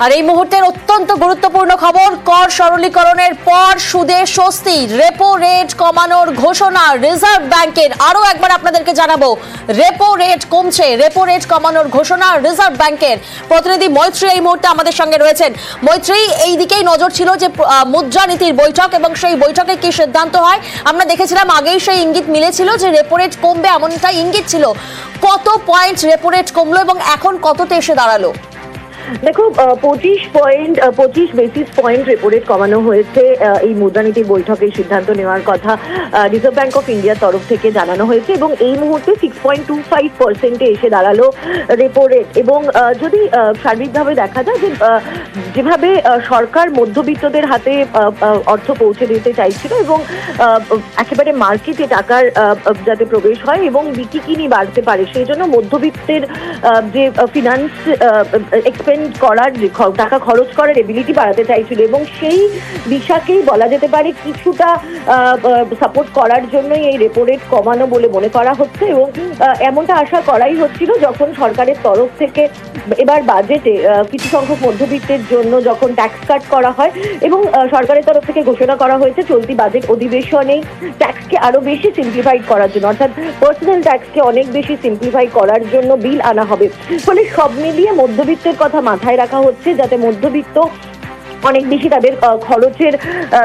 আর এই মুহূর্তের অত্যন্ত গুরুত্বপূর্ণ খবর, কর সরলীকরণের পর সুদে স্বস্তি, রেপো রেট কমানোর ঘোষণা রিজার্ভ ব্যাংকের। আরো একবার আপনাদেরকে জানাবো, রেপো রেট কমছে, রেপো রেট কমানোর ঘোষণা রিজার্ভ ব্যাংকের। প্রতিনিধি মৈত্রী এই মুহূর্তে আমাদের সঙ্গে রয়েছেন। মৈত্রী, এই দিকেই নজর ছিল যে মুদ্রানীতির বৈঠক এবং সেই বৈঠকে কি সিদ্ধান্ত হয়। আমরা দেখেছিলাম আগেই সেই ইঙ্গিত মিলেছিল যে রেপো রেট কমবে, এমনটা ইঙ্গিত ছিল। কত পয়েন্ট রেপো রেট কমলো এবং এখন কততে এসে দাঁড়ালো? দেখো, 25 বেসিস পয়েন্ট রেপো রেট কমানো হয়েছে। এই মুদ্রানীতির বৈঠকে সিদ্ধান্ত নেওয়ার কথা রিজার্ভ ব্যাংক অফ ইন্ডিয়ার তরফ থেকে জানানো হয়েছে এবং এই মুহূর্তে 6.25% এসে দাঁড়ালো রেপো রেট। এবং যদি সার্বিকভাবে দেখা যায় যে যেভাবে সরকার মধ্যবিত্তদের হাতে অর্থ পৌঁছে দিতে চাইছিল এবং একেবারে মার্কেটে টাকার যাতে প্রবেশ হয় এবং বিকিকিনি বাড়তে পারে, সেই জন্য মধ্যবিত্তের যে ফিনান্স এক্সপেন্স করার, টাকা খরচ করার এবিলিটি বাড়াতে চাইছিল এবং সেই দিশাকেই বলা যেতে পারে কিছুটা সাপোর্ট করার জন্যই এই রেপো রেট কমানো বলে মনে করা হচ্ছে। এবং এমনটা আশা করাই হচ্ছিল যখন সরকারের তরফ থেকে এবার বাজেটে কিছু সংখ্যক মধ্যবিত্তের জন্য যখন ট্যাক্স কাট করা হয় এবং সরকারের তরফ থেকে ঘোষণা করা হয়েছে চলতি বাজেট অধিবেশনে ট্যাক্সকে আরো বেশি সিম্পলিফাইড করার জন্য, অর্থাৎ পার্সোনাল ট্যাক্সকে অনেক বেশি সিম্পলিফাই করার জন্য বিল আনা হবে। ফলে সব মিলিয়ে মধ্যবিত্তের কথা মাথায় রাখা হচ্ছে যাতে মধ্যবিত্ত অনেক বেশি তাদের খরচের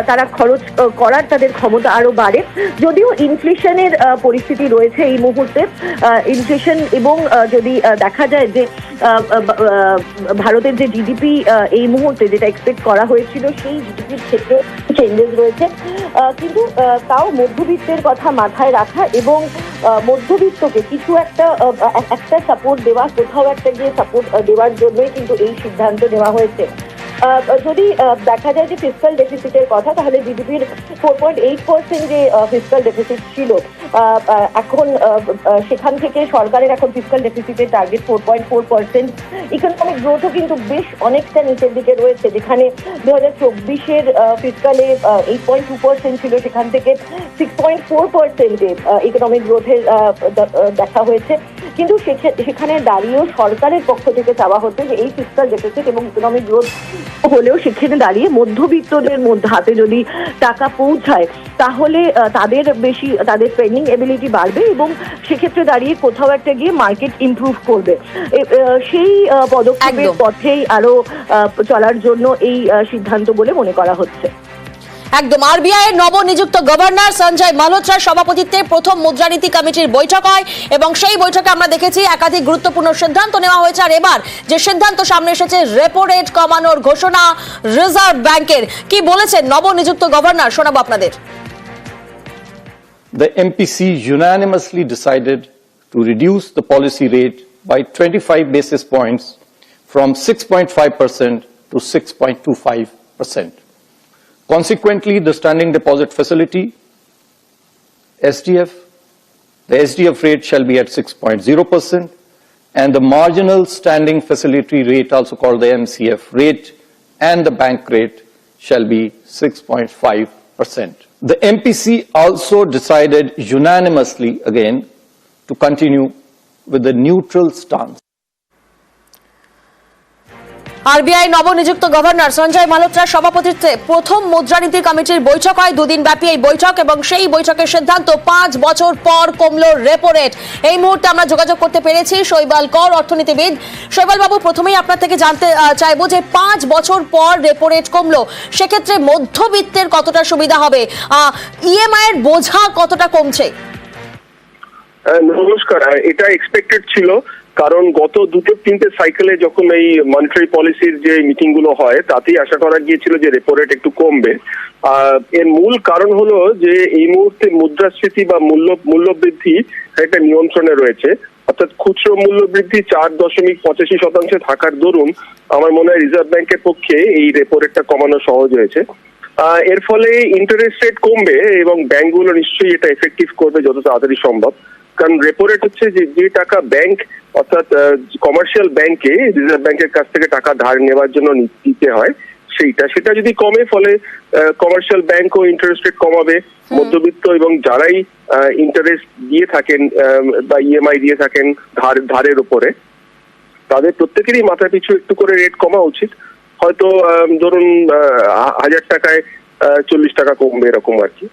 তারা খরচ করার তাদের ক্ষমতা আরো বাড়ে। যদিও ইনফ্লেশনের পরিস্থিতি রয়েছে এই মুহূর্তে, ইনফ্লেশন এবং যদি দেখা যায় যে ভারতের যে জিডিপি এই মুহূর্তে যেটা এক্সপেক্ট করা হয়েছিল সেই জিডিপির ক্ষেত্রে চেঞ্জেস রয়েছে, কিন্তু তাও মধ্যবিত্তের কথা মাথায় রাখা এবং মধ্যবিত্তকে কিছু একটা সাপোর্ট দেওয়া, কোথাও একটা গিয়ে সাপোর্ট দেওয়ার জন্যই কিন্তু এই সিদ্ধান্ত নেওয়া হয়েছে। যদি দেখা যায় যে ফিসকাল ডেফিসিটের কথা, তাহলে জিডিপির 4.8% যে ফিসকাল ডেফিসিট ছিল, এখন সেখান থেকে সরকারের এখন ফিসকাল ডেফিসিটের টার্গেট 4.4%। ইকোনমিক গ্রোথও কিন্তু বেশ অনেকটা নিচের দিকে রয়েছে, যেখানে 2024-এর ফিসকালে 8.2% ছিল, সেখান থেকে 6.4% ইকোনমিক গ্রোথের দেখা হয়েছে। কিন্তু সেখানে দাঁড়িয়েও সরকারের পক্ষ থেকে চাওয়া হচ্ছে যে এই ফিসকাল ডেফিসিট এবং ইকোনমিক গ্রোথ হলেও সেখানে দাঁড়িয়ে মধ্যবিত্তদের হাতে যদি টাকা পৌঁছায় তাহলে তাদের স্পেন্ডিং এবিলিটি বাড়বে এবং সেক্ষেত্রে দাঁড়িয়ে কোথাও একটা গিয়ে মার্কেট ইমপ্রুভ করবে। সেই পদক্ষেপের পথেই আরো চলার জন্য এই সিদ্ধান্ত বলে মনে করা হচ্ছে। একদম। আরবিআই এর নবনিযুক্ত গভর্নর সঞ্জয় মালহোত্রার সভাপতিত্বে প্রথম মুদ্রানীতি কমিটির বৈঠক হয় এবং সেই বৈঠকে আমরা দেখেছি একাধিক গুরুত্বপূর্ণ সিদ্ধান্ত নেওয়া হয়েছে। আর এবার যে সিদ্ধান্ত সামনে এসেছে, রেপো রেট কমানোর ঘোষণা রিজার্ভ ব্যাংকের। কি বলেছেন নবনিযুক্ত গভর্নর, শোনাবো আপনাদের। The MPC unanimously decided to reduce the policy rate by 25 basis points from 6.5% to 6.25%. Consequently, the standing deposit facility, SDF, the SDF rate shall be at 6.0%, and the marginal standing facility rate, also called the MCF rate, and the bank rate shall be 6.5%. The MPC also decided unanimously again to continue with the neutral stance. RBI নবনিযুক্ত governor Sanjay মালহোত্রার সভাপতিত্বে প্রথম মুদ্রানীতি কমিটির বৈঠক হয়। দুদিন ব্যাপী এই বৈঠক এবং সেই বৈঠকের সিদ্ধান্ত 5 বছর পর কমলো রেপো রেট। এই মুহূর্তে আমরা যোগাযোগ করতে পেরেছি শৈবাল কর, অর্থনীতিবিদ। শৈবাল বাবু, প্রথমেই আপনার থেকে জানতে চাইবো যে 5 বছর পর রেপো রেট কমলো, সেক্ষেত্রে মধ্যবিত্তের কতটা সুবিধা হবে, ইএমআই এর বোঝা কতটা কমছে? নমস্কার। এটা এক্সপেক্টেড ছিল, কারণ গত 2-3 সাইকেলে যখন এই মনিটারি পলিসির যে মিটিং গুলো হয় তাতেই আশা করা গিয়েছিল যে রেপো রেট একটু কমবে। এর মূল কারণ হলো যে এই মুহূর্তে মুদ্রাস্ফীতি বা মূল্য বৃদ্ধি একটা নিয়ন্ত্রণে রয়েছে, অর্থাৎ খুচরো মূল্য বৃদ্ধি 4.85% থাকার দরুন আমার মনে হয় রিজার্ভ ব্যাংকের পক্ষে এই রেপো রেটটা কমানো সহজ হয়েছে। এর ফলে ইন্টারেস্ট রেট কমবে এবং ব্যাংকগুলো নিশ্চয়ই এটা এফেক্টিভ করবে যত তাড়াতাড়ি সম্ভব। কারণ রেপো রেট হচ্ছে যে টাকা ব্যাংক, অর্থাৎ কমার্শিয়াল ব্যাংকে রিজার্ভ ব্যাংকের কাছ থেকে টাকা ধার নেওয়ার জন্য দিতে হয়, সেটা যদি কমে, ফলে কমার্শিয়াল ব্যাংকও ইন্টারেস্ট রেট কমাবে। মধ্যবিত্ত এবং যারাই ইন্টারেস্ট দিয়ে থাকেন বা ইএমআই দিয়ে থাকেন ধারের উপরে, তাদের প্রত্যেকেরই মাথা পিছু একটু করে রেট কমা উচিত। হয়তো ধরুন 1000 টাকায় 40 টাকা কমবে এরকম আর কি।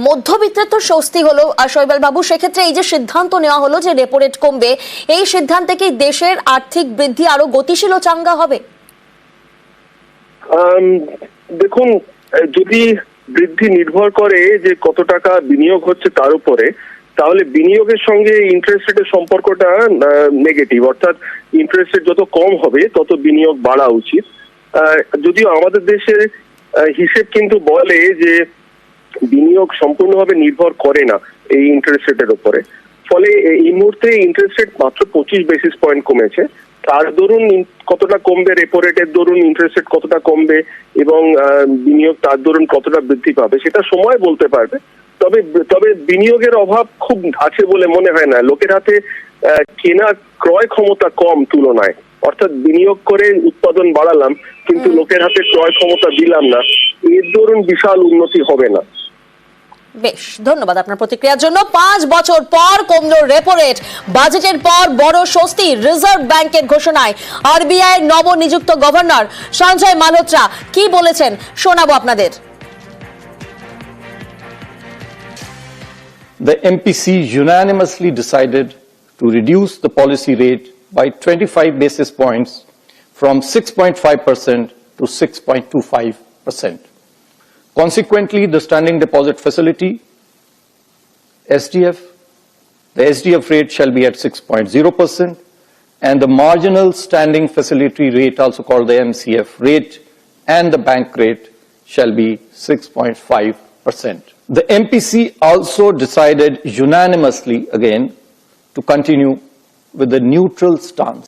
মধ্যবিত্তের তো স্বস্তি হলো শৈবাল বাবু, সেক্ষেত্রে এই যে সিদ্ধান্ত নেওয়া হলো যে রেপো রেট কমবে, এই সিদ্ধান্তে কি দেশের আর্থিক বৃদ্ধি আরো গতিশীল ও চাঙ্গা হবে? দেখুন, যদি বৃদ্ধি নির্ভর করে যে কত টাকা বিনিয়োগ হচ্ছে তার উপরে, তাহলে বিনিয়োগের সঙ্গে ইন্টারেস্ট রেটের সম্পর্কটা নেগেটিভ, অর্থাৎ ইন্টারেস্ট রেট যত কম হবে তত বিনিয়োগ বাড়া উচিত। যদিও আমাদের দেশের হিসেব কিন্তু বলে যে বিনিয়োগ সম্পূর্ণভাবে নির্ভর করে না এই ইন্টারেস্ট রেটের উপরে। ফলে এই মুহূর্তে ইন্টারেস্ট রেট মাত্র 25 বেসিস পয়েন্ট কমেছে। তার দরুন কতটা কমবে রেপো রেটের দরুন ইন্টারেস্ট রেট কতটা কমবে এবং বিনিয়োগ তার দরুন কতটা বৃদ্ধি পাবে সেটা সময় বলতে পারবে। তবে বিনিয়োগের অভাব খুব আছে বলে মনে হয় না। লোকের হাতে কেনা ক্রয় ক্ষমতা কম তুলনায়, অর্থাৎ বিনিয়োগ করে উৎপাদন বাড়ালাম কিন্তু লোকের হাতে ক্রয় ক্ষমতা দিলাম না, এর দরুন বিশাল উন্নতি হবে না। বেশ, ধন্যবাদ আপনার প্রতিক্রিয়ার জন্য। 5 বছর পর কমলো রেপো রেট, বাজেটের পর বড় স্বস্তি রিজার্ভ ব্যাংকের ঘোষণায়। আরবিআই এর নবনিযুক্ত গভর্নর সঞ্জয় মালহোত্রা কি বলেছেন শোনাবো আপনাদের। The MPC unanimously decided to reduce the policy rate by 25 basis points from 6.5% to 6.25%. Consequently, the standing deposit facility, SDF, the SDF rate shall be at 6.0%, and the marginal standing facility rate, also called the MCF rate, and the bank rate shall be 6.5%. The MPC also decided unanimously again to continue with the neutral stance